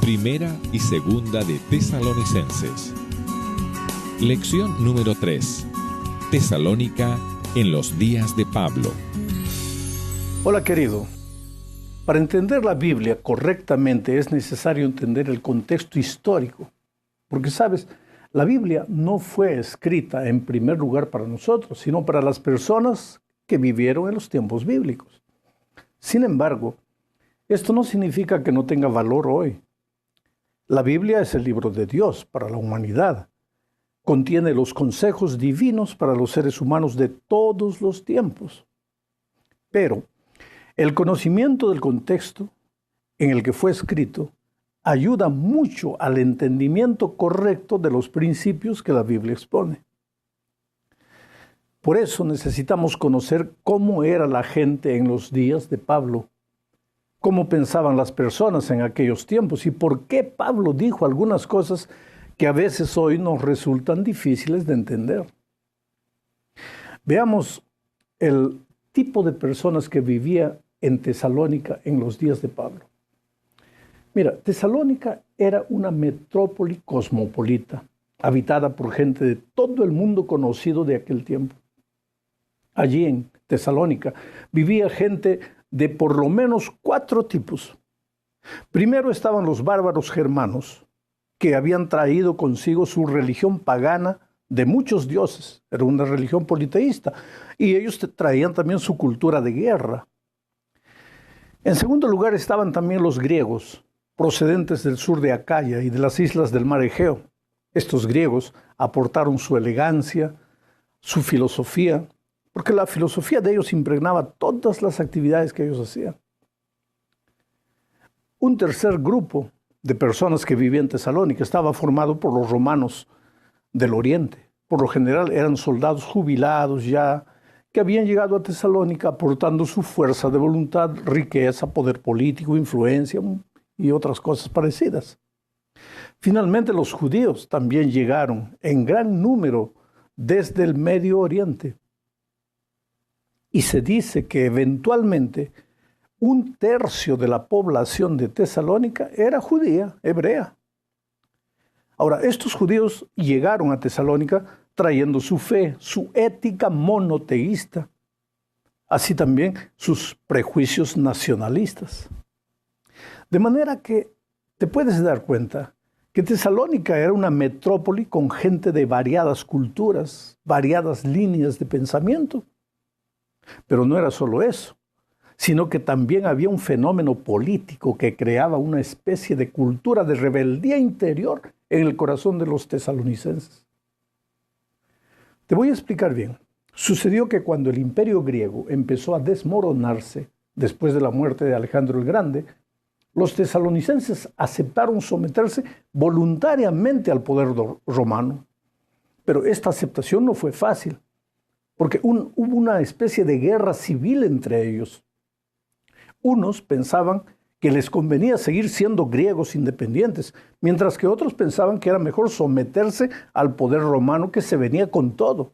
Primera y segunda de Tesalonicenses. Lección número 3. Tesalónica en los días de Pablo. Hola querido. Para entender la Biblia correctamente es necesario entender el contexto histórico. Porque sabes, la Biblia no fue escrita en primer lugar para nosotros, sino para las personas que vivieron en los tiempos bíblicos. Sin embargo, esto no significa que no tenga valor hoy. La Biblia es el libro de Dios para la humanidad. Contiene los consejos divinos para los seres humanos de todos los tiempos. Pero el conocimiento del contexto en el que fue escrito ayuda mucho al entendimiento correcto de los principios que la Biblia expone. Por eso necesitamos conocer cómo era la gente en los días de Pablo, cómo pensaban las personas en aquellos tiempos y por qué Pablo dijo algunas cosas que a veces hoy nos resultan difíciles de entender. Veamos el tipo de personas que vivía en Tesalónica en los días de Pablo. Mira, Tesalónica era una metrópoli cosmopolita, habitada por gente de todo el mundo conocido de aquel tiempo. Allí en Tesalónica vivía gente de por lo menos 4 tipos. Primero estaban los bárbaros germanos, que habían traído consigo su religión pagana de muchos dioses. Era una religión politeísta. Y ellos traían también su cultura de guerra. En segundo lugar estaban también los griegos, procedentes del sur de Acaya y de las islas del mar Egeo. Estos griegos aportaron su elegancia, su filosofía, porque la filosofía de ellos impregnaba todas las actividades que ellos hacían. Un tercer grupo de personas que vivían en Tesalónica estaba formado por los romanos del Oriente. Por lo general eran soldados jubilados ya, que habían llegado a Tesalónica aportando su fuerza de voluntad, riqueza, poder político, influencia y otras cosas parecidas. Finalmente los judíos también llegaron en gran número desde el Medio Oriente. Y se dice que eventualmente 1/3 de la población de Tesalónica era judía, hebrea. Ahora, estos judíos llegaron a Tesalónica trayendo su fe, su ética monoteísta, así también sus prejuicios nacionalistas. De manera que te puedes dar cuenta que Tesalónica era una metrópoli con gente de variadas culturas, variadas líneas de pensamiento. Pero no era solo eso, sino que también había un fenómeno político que creaba una especie de cultura de rebeldía interior en el corazón de los tesalonicenses. Te voy a explicar bien. Sucedió que cuando el imperio griego empezó a desmoronarse después de la muerte de Alejandro el Grande, los tesalonicenses aceptaron someterse voluntariamente al poder romano. Pero esta aceptación no fue fácil, porque hubo una especie de guerra civil entre ellos. Unos pensaban que les convenía seguir siendo griegos independientes, mientras que otros pensaban que era mejor someterse al poder romano que se venía con todo.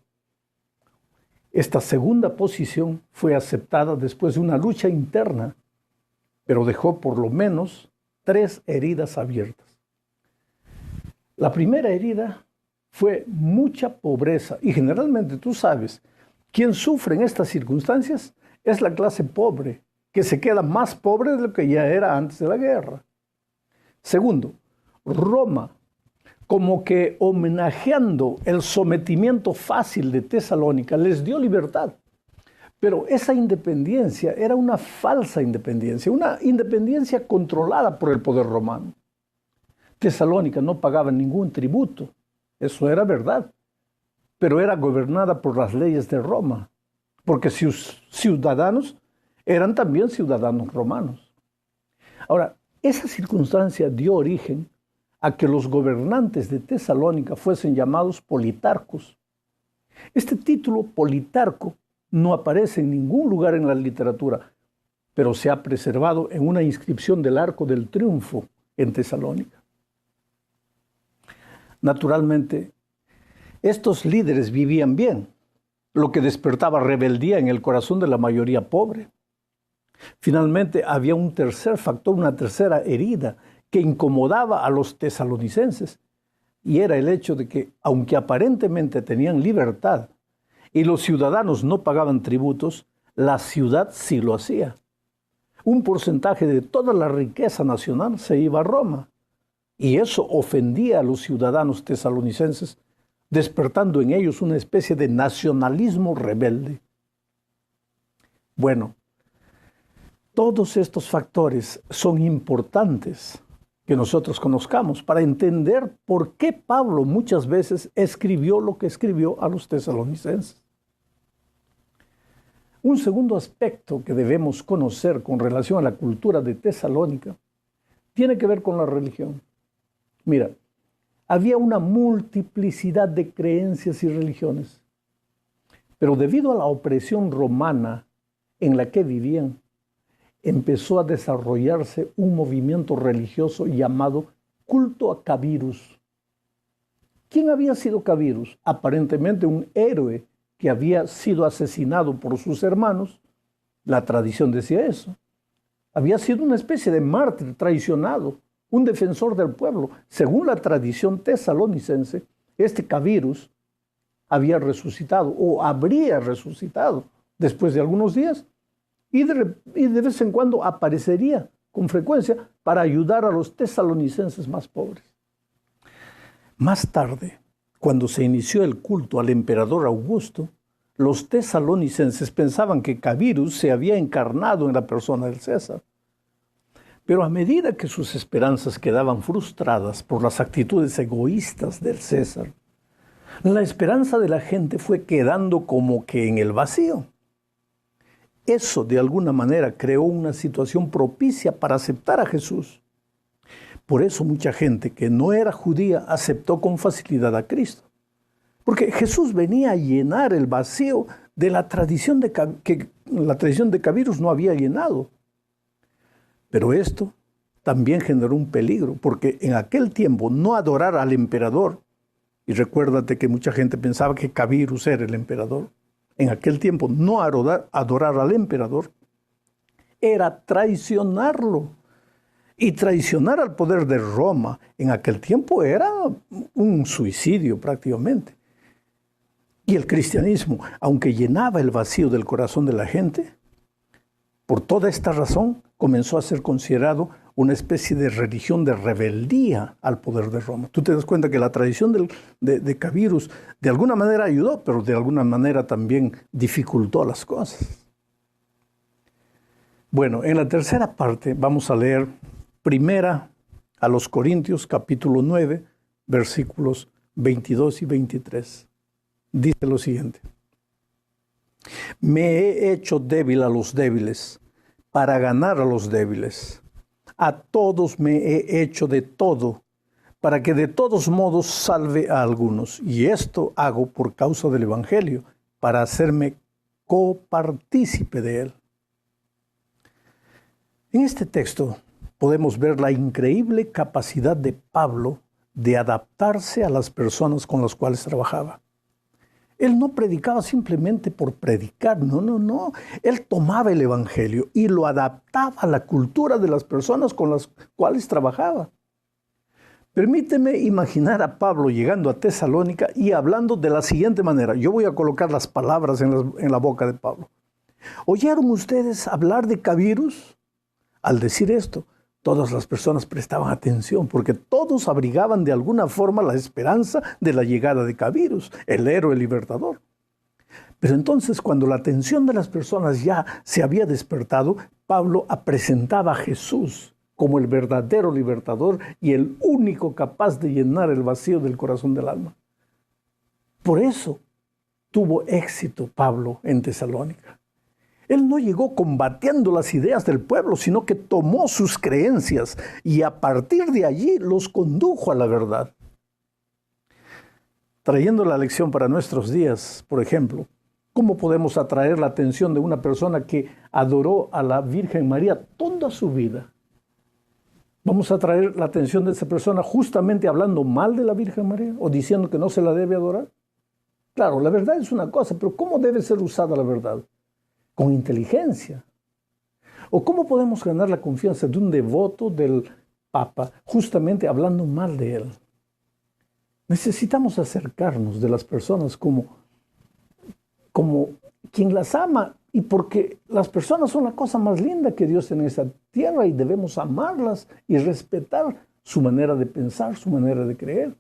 Esta segunda posición fue aceptada después de una lucha interna, pero dejó por lo menos 3 heridas abiertas. La primera herida fue mucha pobreza y generalmente tú sabes, quien sufre en estas circunstancias es la clase pobre, que se queda más pobre de lo que ya era antes de la guerra. Segundo, Roma, como que homenajeando el sometimiento fácil de Tesalónica, les dio libertad. Pero esa independencia era una falsa independencia, una independencia controlada por el poder romano. Tesalónica no pagaba ningún tributo, eso era verdad, pero era gobernada por las leyes de Roma, porque sus ciudadanos eran también ciudadanos romanos. Ahora, esa circunstancia dio origen a que los gobernantes de Tesalónica fuesen llamados politarcos. Este título, politarco, no aparece en ningún lugar en la literatura, pero se ha preservado en una inscripción del Arco del Triunfo en Tesalónica. Naturalmente, estos líderes vivían bien, lo que despertaba rebeldía en el corazón de la mayoría pobre. Finalmente, había un tercer factor, una tercera herida, que incomodaba a los tesalonicenses, y era el hecho de que, aunque aparentemente tenían libertad y los ciudadanos no pagaban tributos, la ciudad sí lo hacía. Un porcentaje de toda la riqueza nacional se iba a Roma, y eso ofendía a los ciudadanos tesalonicenses, despertando en ellos una especie de nacionalismo rebelde. Bueno, todos estos factores son importantes que nosotros conozcamos para entender por qué Pablo muchas veces escribió lo que escribió a los tesalonicenses. Un segundo aspecto que debemos conocer con relación a la cultura de Tesalónica tiene que ver con la religión. Mira, había una multiplicidad de creencias y religiones, pero debido a la opresión romana en la que vivían, empezó a desarrollarse un movimiento religioso llamado culto a Cabirus. ¿Quién había sido Cabirus? Aparentemente un héroe que había sido asesinado por sus hermanos. La tradición decía eso. Había sido una especie de mártir traicionado, un defensor del pueblo. Según la tradición tesalonicense, este Cabirus había resucitado o habría resucitado después de algunos días y de vez en cuando aparecería con frecuencia para ayudar a los tesalonicenses más pobres. Más tarde, cuando se inició el culto al emperador Augusto, los tesalonicenses pensaban que Cabirus se había encarnado en la persona del César. Pero a medida que sus esperanzas quedaban frustradas por las actitudes egoístas del César, la esperanza de la gente fue quedando como que en el vacío. Eso, de alguna manera, creó una situación propicia para aceptar a Jesús. Por eso mucha gente que no era judía aceptó con facilidad a Cristo. Porque Jesús venía a llenar el vacío de la tradición que la tradición de Cabirus no había llenado. Pero esto también generó un peligro, porque en aquel tiempo no adorar al emperador, y recuérdate que mucha gente pensaba que Cabirus era el emperador, en aquel tiempo no adorar al emperador era traicionarlo. Y traicionar al poder de Roma en aquel tiempo era un suicidio prácticamente. Y el cristianismo, aunque llenaba el vacío del corazón de la gente, por toda esta razón comenzó a ser considerado una especie de religión de rebeldía al poder de Roma. Tú te das cuenta que la tradición de Cabirus de alguna manera ayudó, pero de alguna manera también dificultó las cosas. Bueno, en la tercera parte vamos a leer primera a los Corintios capítulo 9, versículos 22 y 23. Dice lo siguiente: me he hecho débil a los débiles para ganar a los débiles. A todos me he hecho de todo, para que de todos modos salve a algunos. Y esto hago por causa del Evangelio, para hacerme copartícipe de él. En este texto podemos ver la increíble capacidad de Pablo de adaptarse a las personas con las cuales trabajaba. Él no predicaba simplemente por predicar, no. Él tomaba el Evangelio y lo adaptaba a la cultura de las personas con las cuales trabajaba. Permíteme imaginar a Pablo llegando a Tesalónica y hablando de la siguiente manera. Yo voy a colocar las palabras en la boca de Pablo. ¿Oyeron ustedes hablar de Cabirus? Al decir esto, todas las personas prestaban atención porque todos abrigaban de alguna forma la esperanza de la llegada de Cabirus, el héroe libertador. Pero entonces, cuando la atención de las personas ya se había despertado, Pablo presentaba a Jesús como el verdadero libertador y el único capaz de llenar el vacío del corazón del alma. Por eso tuvo éxito Pablo en Tesalónica. Él no llegó combatiendo las ideas del pueblo, sino que tomó sus creencias y a partir de allí los condujo a la verdad. Trayendo la lección para nuestros días, por ejemplo, ¿cómo podemos atraer la atención de una persona que adoró a la Virgen María toda su vida? ¿Vamos a atraer la atención de esa persona justamente hablando mal de la Virgen María o diciendo que no se la debe adorar? Claro, la verdad es una cosa, pero ¿cómo debe ser usada la verdad? Con inteligencia. ¿O cómo podemos ganar la confianza de un devoto del Papa, justamente hablando mal de él. Necesitamos acercarnos de las personas como quien las ama, y porque las personas son la cosa más linda que Dios tiene en esta tierra y debemos amarlas y respetar su manera de pensar, su manera de creer.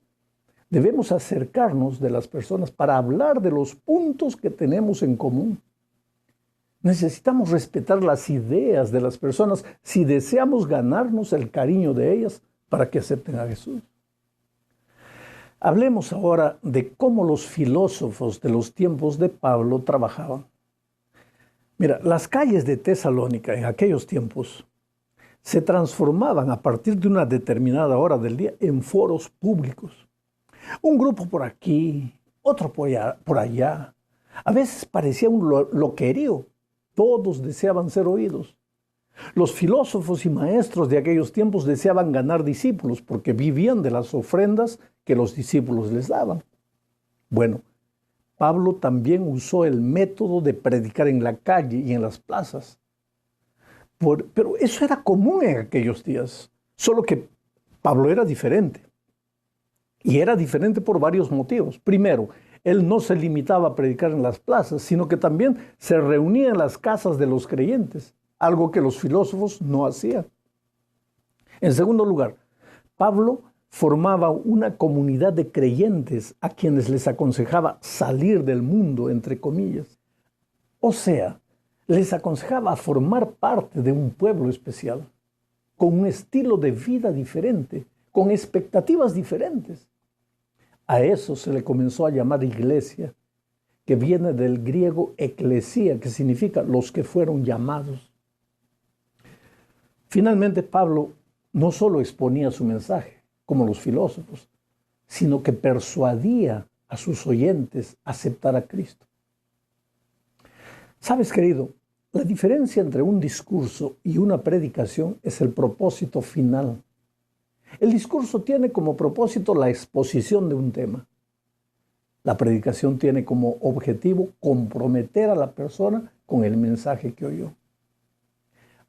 Debemos acercarnos de las personas para hablar de los puntos que tenemos en común. Necesitamos respetar las ideas de las personas si deseamos ganarnos el cariño de ellas para que acepten a Jesús. Hablemos ahora de cómo los filósofos de los tiempos de Pablo trabajaban. Mira, las calles de Tesalónica en aquellos tiempos se transformaban a partir de una determinada hora del día en foros públicos. Un grupo por aquí, otro por allá. A veces parecía un loquerío. Todos deseaban ser oídos. Los filósofos y maestros de aquellos tiempos deseaban ganar discípulos porque vivían de las ofrendas que los discípulos les daban. Bueno, Pablo también usó el método de predicar en la calle y en las plazas. Pero eso era común en aquellos días, solo que Pablo era diferente. Y era diferente por varios motivos. Primero, él no se limitaba a predicar en las plazas, sino que también se reunía en las casas de los creyentes, algo que los filósofos no hacían. En segundo lugar, Pablo formaba una comunidad de creyentes a quienes les aconsejaba salir del mundo, entre comillas. O sea, les aconsejaba formar parte de un pueblo especial, con un estilo de vida diferente, con expectativas diferentes. A eso se le comenzó a llamar iglesia, que viene del griego eclesía, que significa los que fueron llamados. Finalmente, Pablo no solo exponía su mensaje, como los filósofos, sino que persuadía a sus oyentes a aceptar a Cristo. ¿Sabes, querido? La diferencia entre un discurso y una predicación es el propósito final. El discurso tiene como propósito la exposición de un tema. La predicación tiene como objetivo comprometer a la persona con el mensaje que oyó.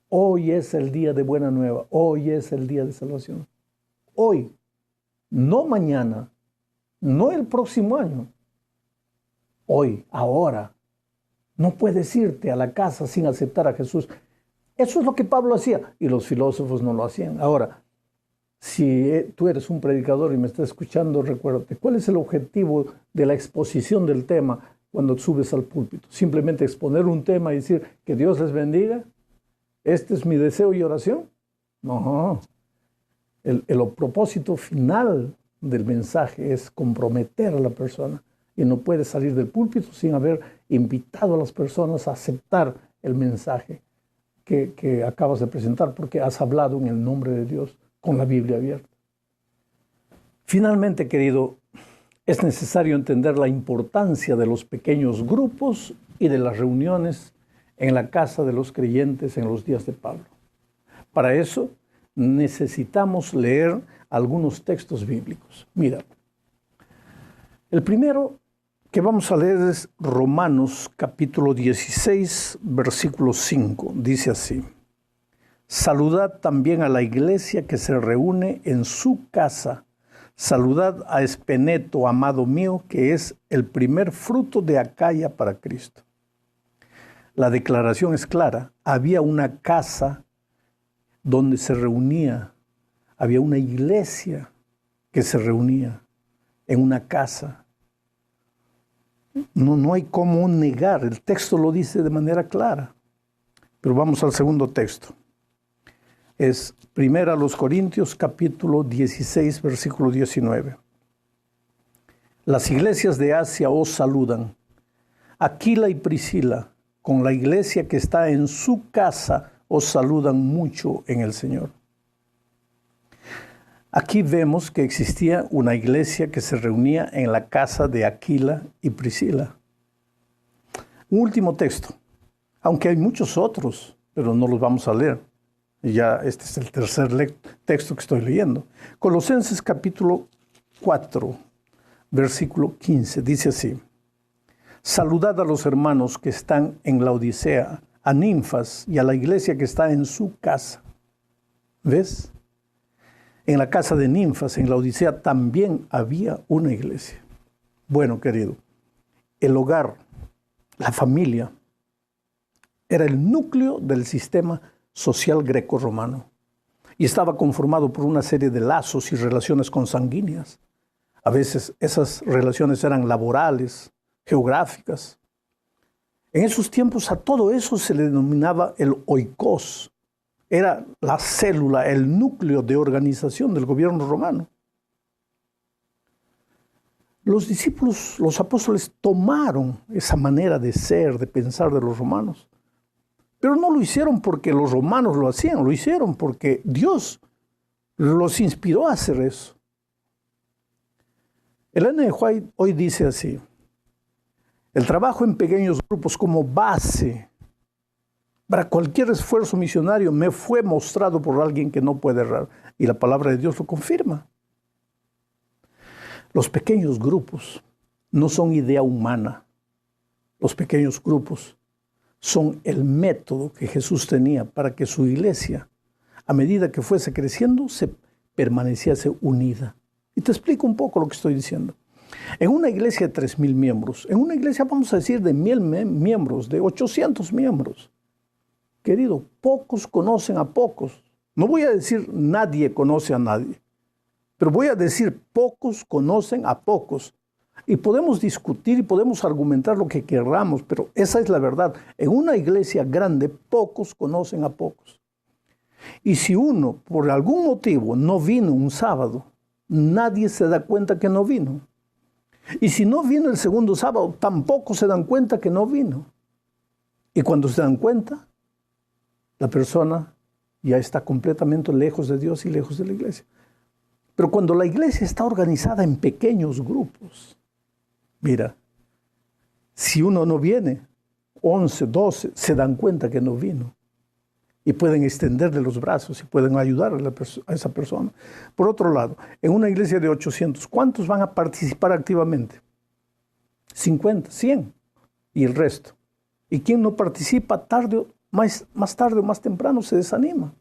Hoy es el día de buena nueva, hoy es el día de salvación. Hoy, no mañana, no el próximo año. Hoy, ahora. No puedes irte a la casa sin aceptar a Jesús. Eso es lo que Pablo hacía y los filósofos no lo hacían. Ahora, si tú eres un predicador y me estás escuchando, recuérdate, ¿cuál es el objetivo de la exposición del tema cuando subes al púlpito? ¿Simplemente exponer un tema y decir que Dios les bendiga? ¿Este es mi deseo y oración? No. El propósito final del mensaje es comprometer a la persona. Y no puedes salir del púlpito sin haber invitado a las personas a aceptar el mensaje que acabas de presentar, porque has hablado en el nombre de Dios con la Biblia abierta. Finalmente, querido, es necesario entender la importancia de los pequeños grupos y de las reuniones en la casa de los creyentes en los días de Pablo. Para eso necesitamos leer algunos textos bíblicos. Mira, el primero que vamos a leer es Romanos capítulo 16, versículo 5. Dice así: saludad también a la iglesia que se reúne en su casa. Saludad a Espeneto, amado mío, que es el primer fruto de Acaya para Cristo. La declaración es clara. Había una casa donde se reunía. Había una iglesia que se reunía en una casa. No hay cómo negar. El texto lo dice de manera clara. Pero vamos al segundo texto. Es 1 Corintios capítulo 16, versículo 19. Las iglesias de Asia os saludan. Aquila y Priscila, con la iglesia que está en su casa, os saludan mucho en el Señor. Aquí vemos que existía una iglesia que se reunía en la casa de Aquila y Priscila. Un último texto, aunque hay muchos otros, pero no los vamos a leer. Ya este es el tercer texto que estoy leyendo. Colosenses capítulo 4, versículo 15, dice así: saludad a los hermanos que están en la Odisea, a Ninfas y a la iglesia que está en su casa. ¿Ves? En la casa de Ninfas, en la Odisea, también había una iglesia. Bueno, querido, el hogar, la familia, era el núcleo del sistema social greco-romano y estaba conformado por una serie de lazos y relaciones consanguíneas. A veces esas relaciones eran laborales, geográficas. En esos tiempos a todo eso se le denominaba el oikos. Era la célula, el núcleo de organización del gobierno romano. Los discípulos, los apóstoles, tomaron esa manera de ser, de pensar de los romanos. Pero no lo hicieron porque los romanos lo hacían, lo hicieron porque Dios los inspiró a hacer eso. Ellen G. White hoy dice así: el trabajo en pequeños grupos como base para cualquier esfuerzo misionario me fue mostrado por alguien que no puede errar. Y la palabra de Dios lo confirma. Los pequeños grupos no son idea humana. Los pequeños grupos son el método que Jesús tenía para que su iglesia, a medida que fuese creciendo, se permaneciese unida. Y te explico un poco lo que estoy diciendo. En una iglesia de 3,000 miembros, en una iglesia, vamos a decir, de 1,000 miembros, de 800 miembros, querido, pocos conocen a pocos. No voy a decir nadie conoce a nadie, pero voy a decir pocos conocen a pocos. Y podemos discutir y podemos argumentar lo que queramos, pero esa es la verdad. En una iglesia grande, pocos conocen a pocos. Y si uno, por algún motivo, no vino un sábado, nadie se da cuenta que no vino. Y si no vino el segundo sábado, tampoco se dan cuenta que no vino. Y cuando se dan cuenta, la persona ya está completamente lejos de Dios y lejos de la iglesia. Pero cuando la iglesia está organizada en pequeños grupos, mira, si uno no viene, 11, 12 se dan cuenta que no vino. Y pueden extenderle los brazos y pueden ayudar a esa persona. Por otro lado, en una iglesia de 800, ¿cuántos van a participar activamente? 50, 100 y el resto. Y quien no participa más tarde o más temprano se desanima.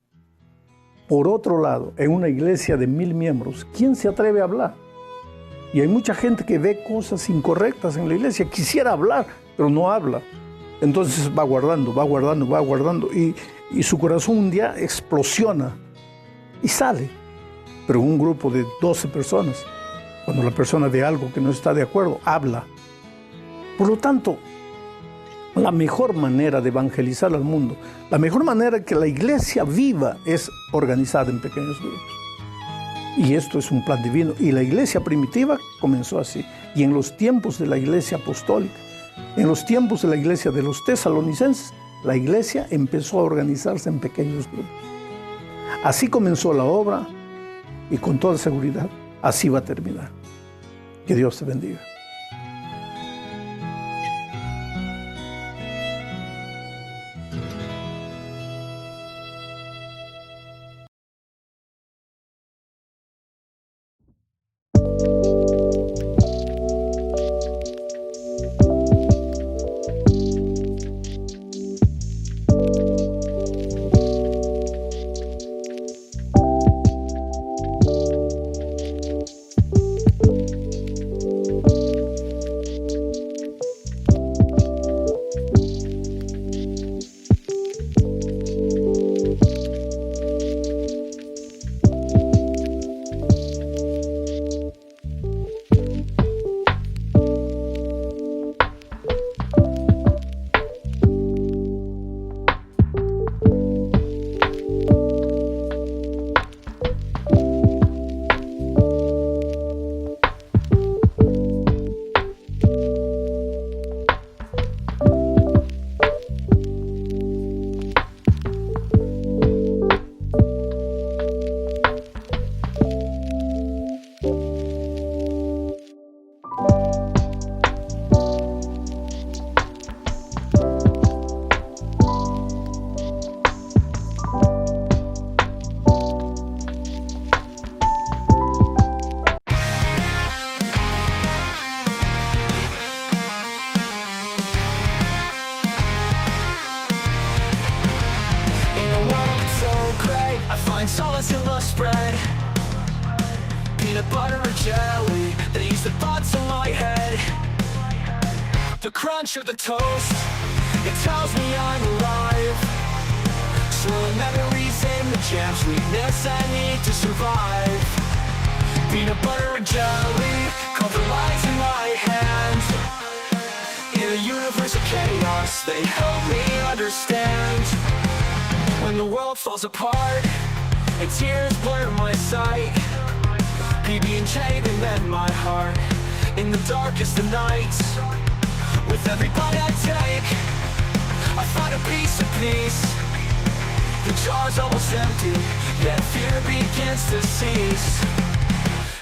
Por otro lado, en una iglesia de 1,000 miembros, ¿quién se atreve a hablar? Y hay mucha gente que ve cosas incorrectas en la iglesia, quisiera hablar, pero no habla. Entonces va guardando y su corazón un día explosiona y sale. Pero en un grupo de 12 personas, cuando la persona ve algo que no está de acuerdo, habla. Por lo tanto, la mejor manera de evangelizar al mundo, la mejor manera que la iglesia viva es organizada en pequeños grupos. Y esto es un plan divino. Y la iglesia primitiva comenzó así. Y en los tiempos de la iglesia apostólica, en los tiempos de la iglesia de los tesalonicenses, la iglesia empezó a organizarse en pequeños grupos. Así comenzó la obra y con toda seguridad así va a terminar. Que Dios te bendiga. butter or jelly, they use the thoughts in my head. The crunch of the toast, it tells me I'm alive. Swirling memories in the jam, sweetness I need to survive. Peanut butter and jelly, compromise in my hands. In a universe of chaos, they help me understand. When the world falls apart and tears blur my sight, PB&J, they mend my heart in the darkest of nights. With every bite I take, I find a piece of peace. The jar's almost empty, yet fear begins to cease.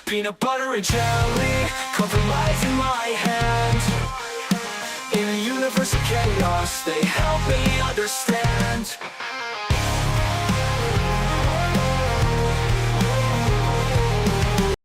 Peanut butter and jelly, compromise in my hand. In a universe of chaos, they help me understand.